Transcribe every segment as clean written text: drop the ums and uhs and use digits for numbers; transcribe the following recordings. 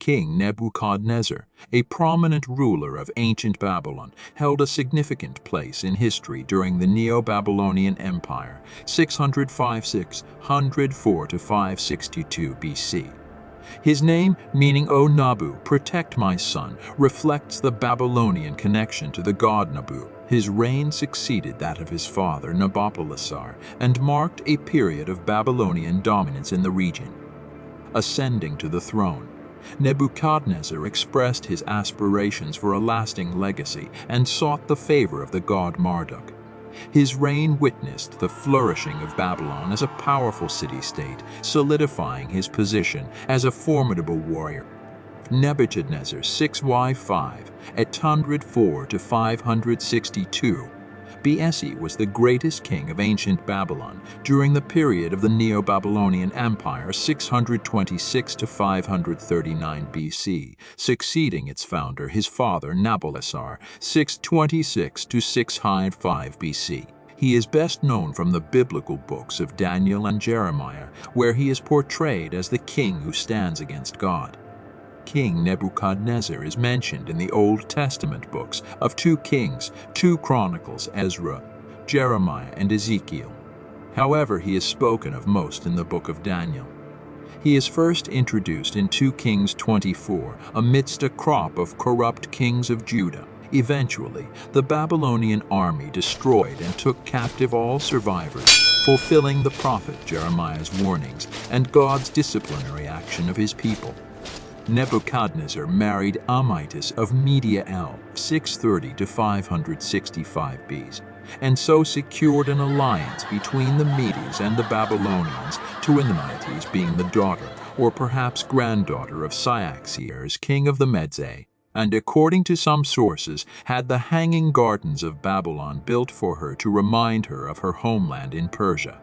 King Nebuchadnezzar, a prominent ruler of ancient Babylon, held a significant place in history during the Neo-Babylonian Empire, 604 to 562 BC. His name, meaning "O Nabu, protect my son," reflects the Babylonian connection to the god Nabu. His reign succeeded that of his father Nabopolassar and marked a period of Babylonian dominance in the region. Ascending to the throne, Nebuchadnezzar expressed his aspirations for a lasting legacy and sought the favor of the god Marduk. His reign witnessed the flourishing of Babylon as a powerful city-state, solidifying his position as a formidable warrior. Nebuchadnezzar 6y5 at 104 to 562 BSE was the greatest king of ancient Babylon during the period of the Neo-Babylonian Empire 626 to 539 BC, succeeding its founder, his father Nabopolassar, 626 to 605 BC. He is best known from the biblical books of Daniel and Jeremiah, where he is portrayed as the king who stands against God. King Nebuchadnezzar is mentioned in the Old Testament books of 2 Kings, 2 Chronicles, Ezra, Jeremiah, and Ezekiel. However, he is spoken of most in the book of Daniel. He is first introduced in 2 Kings 24 amidst a crop of corrupt kings of Judah. Eventually, the Babylonian army destroyed and took captive all survivors, fulfilling the prophet Jeremiah's warnings and God's disciplinary action of his people. Nebuchadnezzar married Amytis of Media El, 630 to 565 BC, and so secured an alliance between the Medes and the Babylonians, to Amytis being the daughter, or perhaps granddaughter of Cyaxares, king of the Medes, and according to some sources had the Hanging Gardens of Babylon built for her to remind her of her homeland in Persia.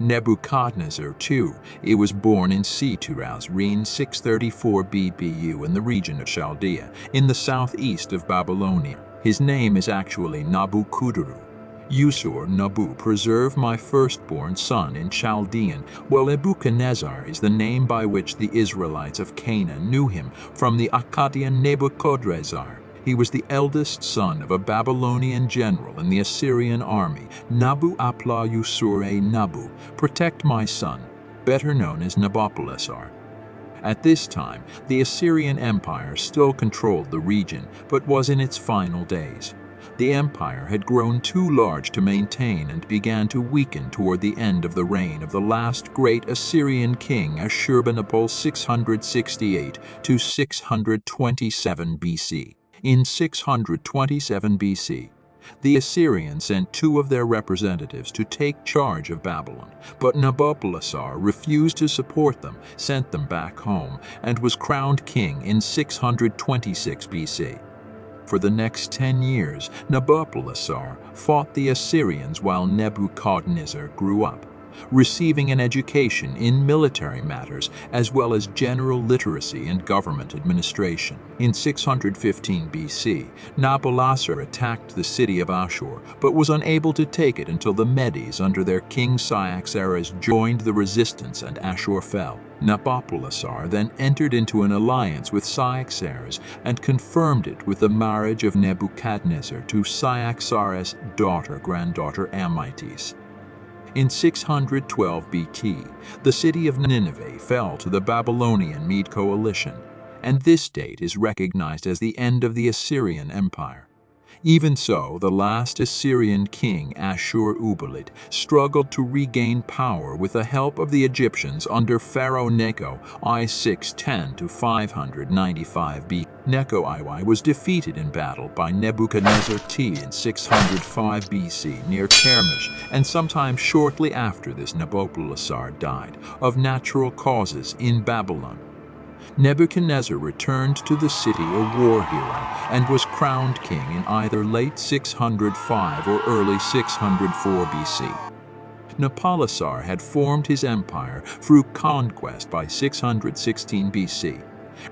Nebuchadnezzar II, he was born in Seturazreen 634 BBU in the region of Chaldea, in the southeast of Babylonia. His name is actually Nabukuduru. Usur Nabu, preserve my firstborn son in Chaldean, while Nebuchadnezzar is the name by which the Israelites of Canaan knew him from the Akkadian Nebuchadrezzar. He was the eldest son of a Babylonian general in the Assyrian army, Nabu Apla Usure Nabu, protect my son, better known as Nabopolassar. At this time, the Assyrian Empire still controlled the region, but was in its final days. The empire had grown too large to maintain and began to weaken toward the end of the reign of the last great Assyrian king Ashurbanipal 668 to 627 BC. In 627 BC, the Assyrians sent 2 of their representatives to take charge of Babylon, but Nabopolassar refused to support them, sent them back home, and was crowned king in 626 BC. For the next 10 years, Nabopolassar fought the Assyrians while Nebuchadnezzar grew up, receiving an education in military matters as well as general literacy and government administration. In 615 BC, Nabopolassar attacked the city of Ashur, but was unable to take it until the Medes under their king Cyaxares joined the resistance and Ashur fell. Nabopolassar then entered into an alliance with Cyaxares and confirmed it with the marriage of Nebuchadnezzar to Cyaxares' granddaughter Amytis. In 612 BT, the city of Nineveh fell to the Babylonian Mede coalition, and this date is recognized as the end of the Assyrian Empire. Even so, the last Assyrian king, Ashur-uballit, struggled to regain power with the help of the Egyptians under Pharaoh Necho I 610 to 595 BC. Necho I was defeated in battle by Nebuchadnezzar T in 605 BC near Kermish, and sometime shortly after this Nabopolassar died, of natural causes, in Babylon. Nebuchadnezzar returned to the city a war hero and was crowned king in either late 605 or early 604 BC. Nabopolassar had formed his empire through conquest by 616 BC,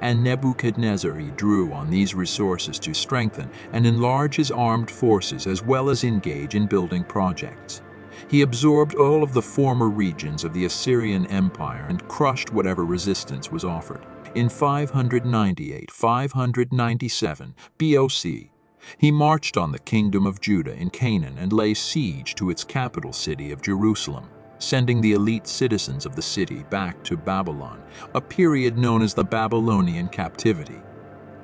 and Nebuchadnezzar drew on these resources to strengthen and enlarge his armed forces as well as engage in building projects. He absorbed all of the former regions of the Assyrian Empire and crushed whatever resistance was offered. in 598-597 BOC, he marched on the kingdom of Judah in Canaan and laid siege to its capital city of Jerusalem, sending the elite citizens of the city back to Babylon, a period known as the Babylonian captivity.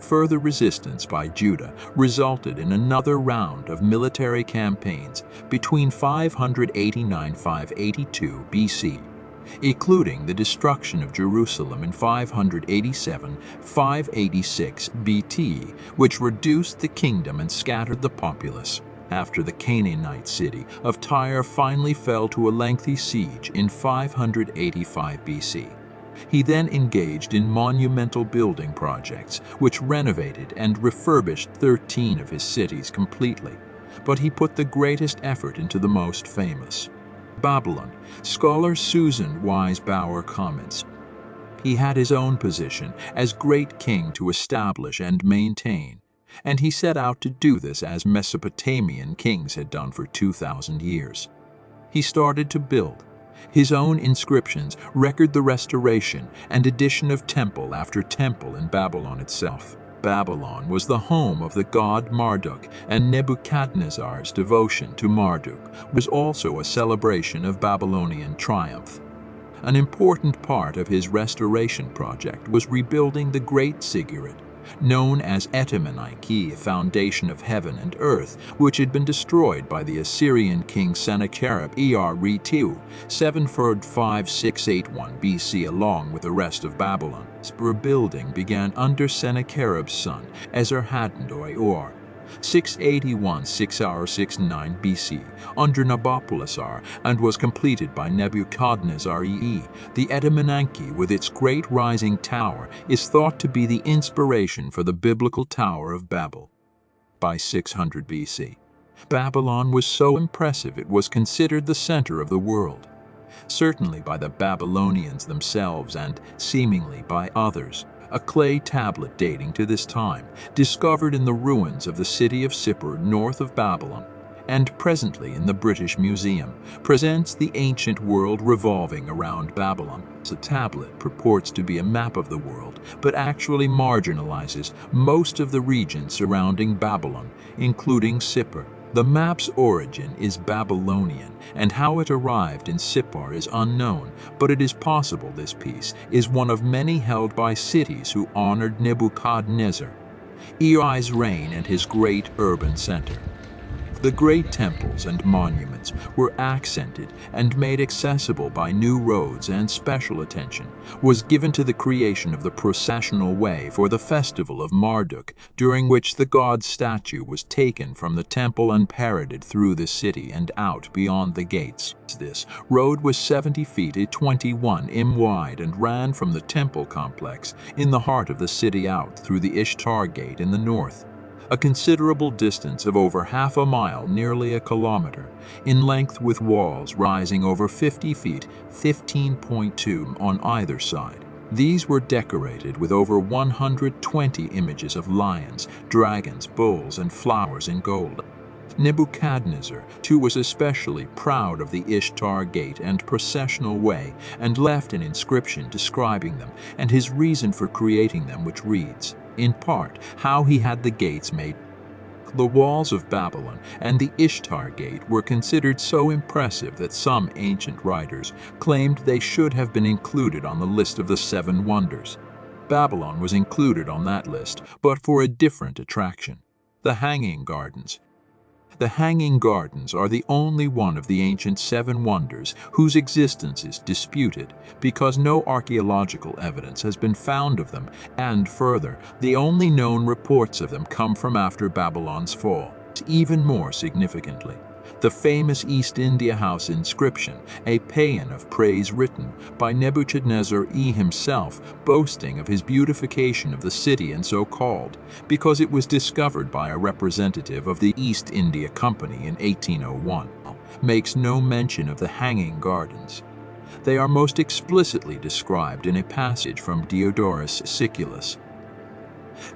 Further resistance by Judah resulted in another round of military campaigns between 589-582 BC, including the destruction of Jerusalem in 587-586 BT, which reduced the kingdom and scattered the populace, after the Canaanite city of Tyre finally fell to a lengthy siege in 585 BC. He then engaged in monumental building projects, which renovated and refurbished 13 of his cities completely, but he put the greatest effort into the most famous, Babylon. Scholar Susan Wise Bauer comments, "He had his own position as great king to establish and maintain, and he set out to do this as Mesopotamian kings had done for 2,000 years. He started to build. His own inscriptions record the restoration and addition of temple after temple in Babylon itself. Babylon was the home of the god Marduk, and Nebuchadnezzar's devotion to Marduk was also a celebration of Babylonian triumph. An important part of his restoration project was rebuilding the Great Ziggurat, known as Etemenike, foundation of heaven and earth, which had been destroyed by the Assyrian king Sennacherib Er-2 745-681 BC along with the rest of Babylon. Rebuilding began under Sennacherib's son Esarhaddon-Or 681-669 BC under Nabopolassar and was completed by Nebuchadnezzar. The Etemenanke, with its great rising tower, is thought to be the inspiration for the biblical Tower of Babel. By 600 BC, Babylon was so impressive it was considered the center of the world, certainly by the Babylonians themselves and seemingly by others. A clay tablet dating to this time, discovered in the ruins of the city of Sippar north of Babylon, and presently in the British Museum, presents the ancient world revolving around Babylon. The tablet purports to be a map of the world, but actually marginalizes most of the region surrounding Babylon, including Sippar. The map's origin is Babylonian, and how it arrived in Sippar is unknown, but it is possible this piece is one of many held by cities who honored Nebuchadnezzar, Ei's reign and his great urban center. The great temples and monuments were accented and made accessible by new roads, and special attention was given to the creation of the processional way for the festival of Marduk, during which the god's statue was taken from the temple and paraded through the city and out beyond the gates. This road was 70 feet at 21 m wide and ran from the temple complex in the heart of the city out through the Ishtar Gate in the north, a considerable distance of over half a mile, nearly a kilometer, in length, with walls rising over 50 feet, 15.2 on either side. These were decorated with over 120 images of lions, dragons, bulls, and flowers in gold. Nebuchadnezzar, too, was especially proud of the Ishtar Gate and processional way, and left an inscription describing them and his reason for creating them, which reads, in part, how he had the gates made. The walls of Babylon and the Ishtar Gate were considered so impressive that some ancient writers claimed they should have been included on the list of the 7 wonders. Babylon was included on that list, but for a different attraction: the Hanging Gardens. The Hanging Gardens are the only one of the ancient 7 wonders whose existence is disputed, because no archaeological evidence has been found of them, and further, the only known reports of them come from after Babylon's fall. Even more significantly, the famous East India House inscription, a paean of praise written by Nebuchadnezzar himself, boasting of his beautification of the city, and so called because it was discovered by a representative of the East India Company in 1801, makes no mention of the Hanging Gardens. They are most explicitly described in a passage from Diodorus Siculus.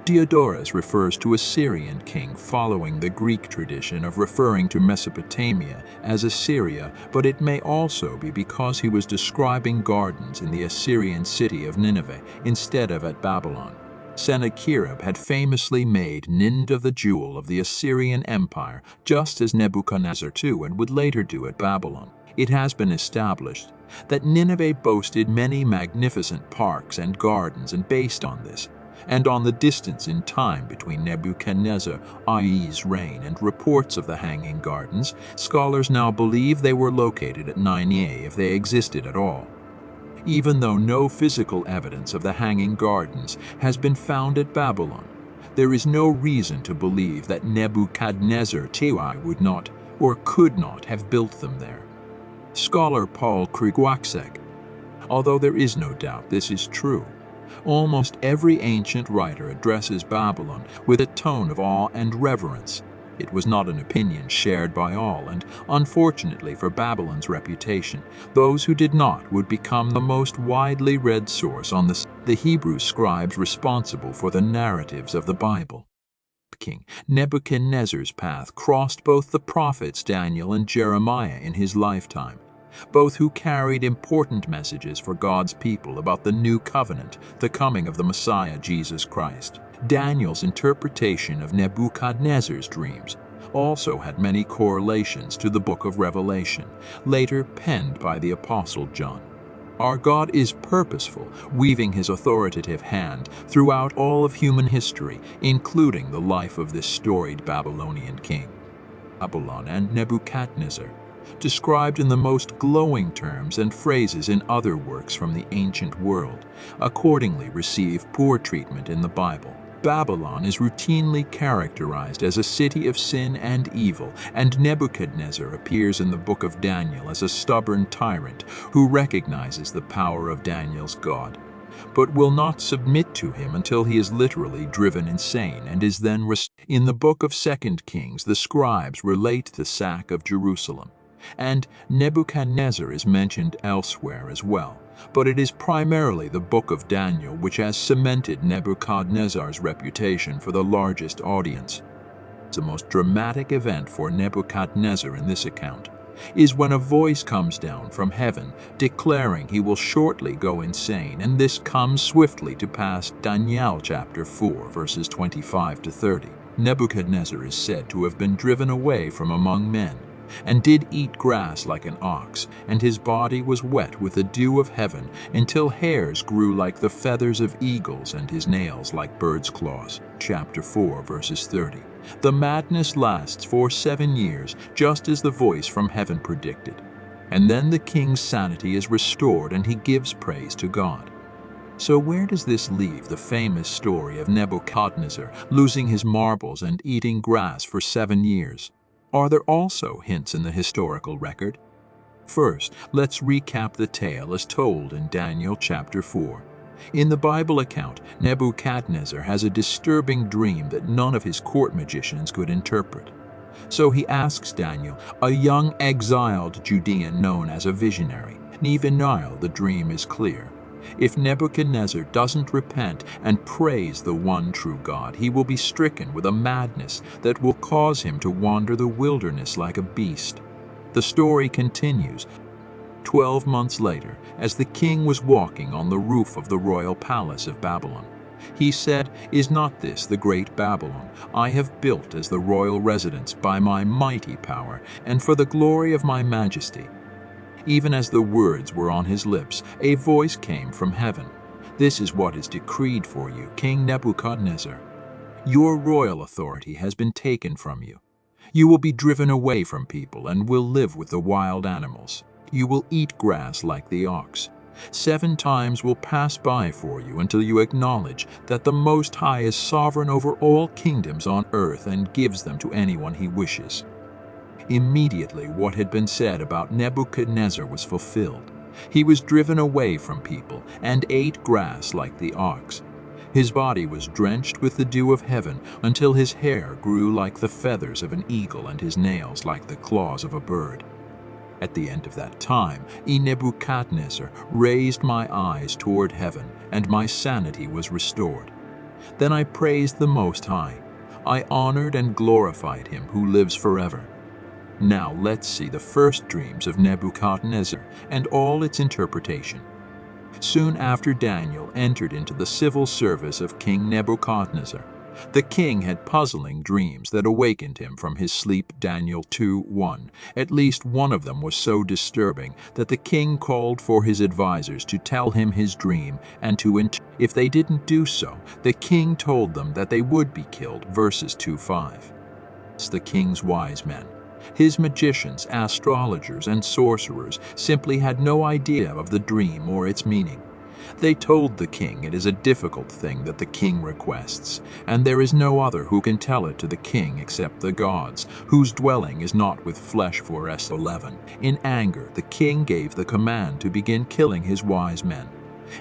Diodorus refers to a Syrian king following the Greek tradition of referring to Mesopotamia as Assyria, but it may also be because he was describing gardens in the Assyrian city of Nineveh instead of at Babylon. Sennacherib had famously made Nineveh the jewel of the Assyrian Empire, just as Nebuchadnezzar too, and would later do at Babylon. It has been established that Nineveh boasted many magnificent parks and gardens, and based on this, and on the distance in time between Nebuchadnezzar's reign and reports of the Hanging Gardens, scholars now believe they were located at Nineveh if they existed at all. Even though no physical evidence of the Hanging Gardens has been found at Babylon, there is no reason to believe that Nebuchadnezzar would not or could not have built them there. Scholar Paul Krugwaksek, although there is no doubt this is true, almost every ancient writer addresses Babylon with a tone of awe and reverence. It was not an opinion shared by all, and unfortunately for Babylon's reputation, those who did not would become the most widely read source on the Hebrew scribes responsible for the narratives of the Bible. King Nebuchadnezzar's path crossed both the prophets Daniel and Jeremiah in his lifetime, both who carried important messages for God's people about the new covenant, the coming of the Messiah Jesus Christ. Daniel's interpretation of Nebuchadnezzar's dreams also had many correlations to the book of Revelation, later penned by the Apostle John. Our God is purposeful, weaving his authoritative hand throughout all of human history, including the life of this storied Babylonian king. Babylon and Nebuchadnezzar, described in the most glowing terms and phrases in other works from the ancient world, accordingly receive poor treatment in the Bible. Babylon is routinely characterized as a city of sin and evil, and Nebuchadnezzar appears in the book of Daniel as a stubborn tyrant who recognizes the power of Daniel's God, but will not submit to him until he is literally driven insane and is then restored. In the book of 2 Kings, the scribes relate the sack of Jerusalem, and Nebuchadnezzar is mentioned elsewhere as well. But it is primarily the book of Daniel which has cemented Nebuchadnezzar's reputation for the largest audience. The most dramatic event for Nebuchadnezzar in this account is when a voice comes down from heaven declaring he will shortly go insane, and this comes swiftly to pass. Daniel chapter 4 verses 25 to 30. Nebuchadnezzar is said to have been driven away from among men, and did eat grass like an ox, and his body was wet with the dew of heaven, until hairs grew like the feathers of eagles, and his nails like birds' claws. Chapter 4, verses 30. The madness lasts for 7 years, just as the voice from heaven predicted. And then the king's sanity is restored, and he gives praise to God. So where does this leave the famous story of Nebuchadnezzar losing his marbles and eating grass for 7 years? Are there also hints in the historical record? First, let's recap the tale as told in Daniel chapter 4. In the Bible account, Nebuchadnezzar has a disturbing dream that none of his court magicians could interpret. So he asks Daniel, a young exiled Judean known as a visionary. Even now the dream is clear. If Nebuchadnezzar doesn't repent and praise the one true God, he will be stricken with a madness that will cause him to wander the wilderness like a beast. The story continues. 12 months later, as the king was walking on the roof of the royal palace of Babylon, he said, "Is not this the great Babylon I have built as the royal residence by my mighty power and for the glory of my majesty?" Even as the words were on his lips, a voice came from heaven. "This is what is decreed for you, King Nebuchadnezzar. Your royal authority has been taken from you. You will be driven away from people and will live with the wild animals. You will eat grass like the ox. 7 times will pass by for you until you acknowledge that the Most High is sovereign over all kingdoms on earth and gives them to anyone he wishes." Immediately what had been said about Nebuchadnezzar was fulfilled. He was driven away from people and ate grass like the ox. His body was drenched with the dew of heaven until his hair grew like the feathers of an eagle and his nails like the claws of a bird. At the end of that time, Nebuchadnezzar raised my eyes toward heaven, and my sanity was restored. Then I praised the Most High. I honored and glorified him who lives forever. Now let's see the first dreams of Nebuchadnezzar and all its interpretation. Soon after Daniel entered into the civil service of King Nebuchadnezzar, the king had puzzling dreams that awakened him from his sleep. Daniel 2:1. At least one of them was so disturbing that the king called for his advisors to tell him his dream and to if they didn't do so, the king told them that they would be killed. Verses 2:5. The king's wise men, his magicians, astrologers, and sorcerers simply had no idea of the dream or its meaning. They told the king it is a difficult thing that the king requests, and there is no other who can tell it to the king except the gods, whose dwelling is not with flesh. Verse 11. In anger, the king gave the command to begin killing his wise men,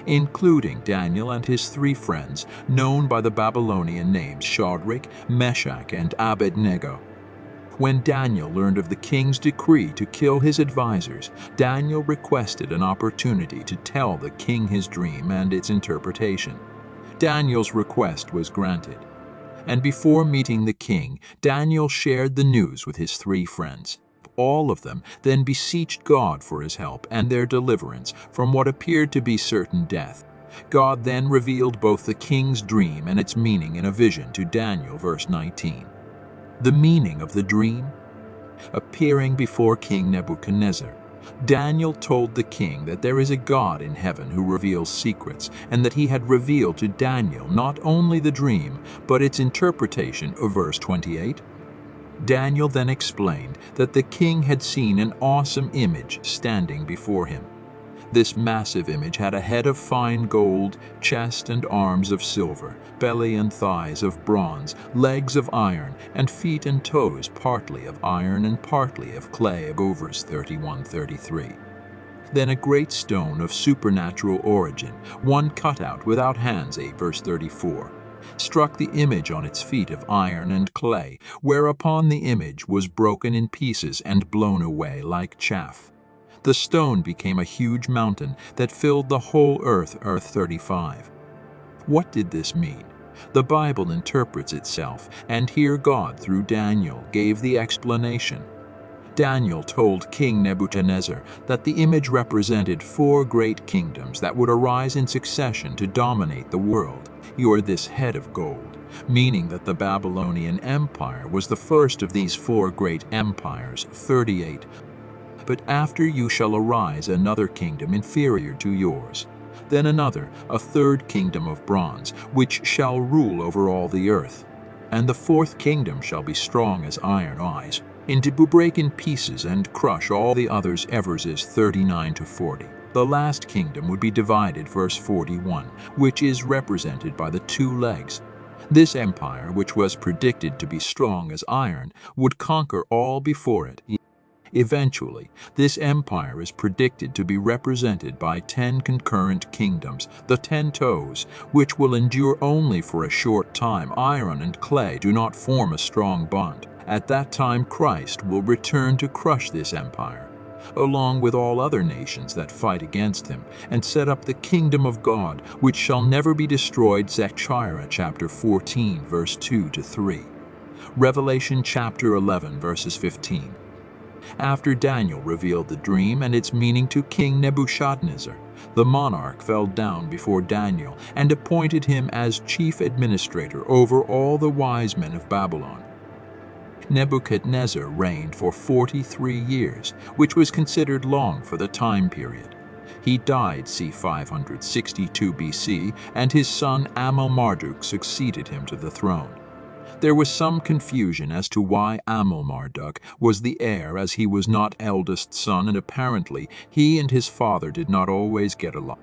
including Daniel and his 3 friends, known by the Babylonian names Shadrach, Meshach, and Abednego. When Daniel learned of the king's decree to kill his advisors, Daniel requested an opportunity to tell the king his dream and its interpretation. Daniel's request was granted, and before meeting the king, Daniel shared the news with his 3 friends. All of them then beseeched God for his help and their deliverance from what appeared to be certain death. God then revealed both the king's dream and its meaning in a vision to Daniel. Verse 19. The meaning of the dream? Appearing before King Nebuchadnezzar, Daniel told the king that there is a God in heaven who reveals secrets, and that he had revealed to Daniel not only the dream, but its interpretation. Verse 28. Daniel then explained that the king had seen an awesome image standing before him. This massive image had a head of fine gold, chest and arms of silver, belly and thighs of bronze, legs of iron, and feet and toes partly of iron and partly of clay. Verse 31-33. Then a great stone of supernatural origin, one cut out without hands. Verse 34. Struck the image on its feet of iron and clay, whereupon the image was broken in pieces and blown away like chaff. The stone became a huge mountain that filled the whole earth. 35. What did this mean? The Bible interprets itself, and here God, through Daniel, gave the explanation. Daniel told King Nebuchadnezzar that the image represented 4 great kingdoms that would arise in succession to dominate the world. You are this head of gold, meaning that the Babylonian Empire was the first of these 4 great empires. 38. But after you shall arise another kingdom inferior to yours, then another, a 3rd kingdom of bronze, which shall rule over all the earth. And the 4th kingdom shall be strong as iron eyes, and to break in pieces and crush all the others. Verses 39-40. The last kingdom would be divided. Verse 41, which is represented by the 2 legs. This empire, which was predicted to be strong as iron, would conquer all before it. Eventually, this empire is predicted to be represented by 10 concurrent kingdoms, the 10 toes, which will endure only for a short time. Iron and clay do not form a strong bond. At that time, Christ will return to crush this empire, along with all other nations that fight against him, and set up the kingdom of God, which shall never be destroyed. Zechariah chapter 14, verse 2-3. Revelation chapter 11, verses 15. After Daniel revealed the dream and its meaning to King Nebuchadnezzar, the monarch fell down before Daniel and appointed him as chief administrator over all the wise men of Babylon. Nebuchadnezzar reigned for 43 years, which was considered long for the time period. He died c. 562 BC, and his son Amel-Marduk succeeded him to the throne. There was some confusion as to why Amel-Marduk was the heir, as he was not eldest son, and apparently he and his father did not always get along.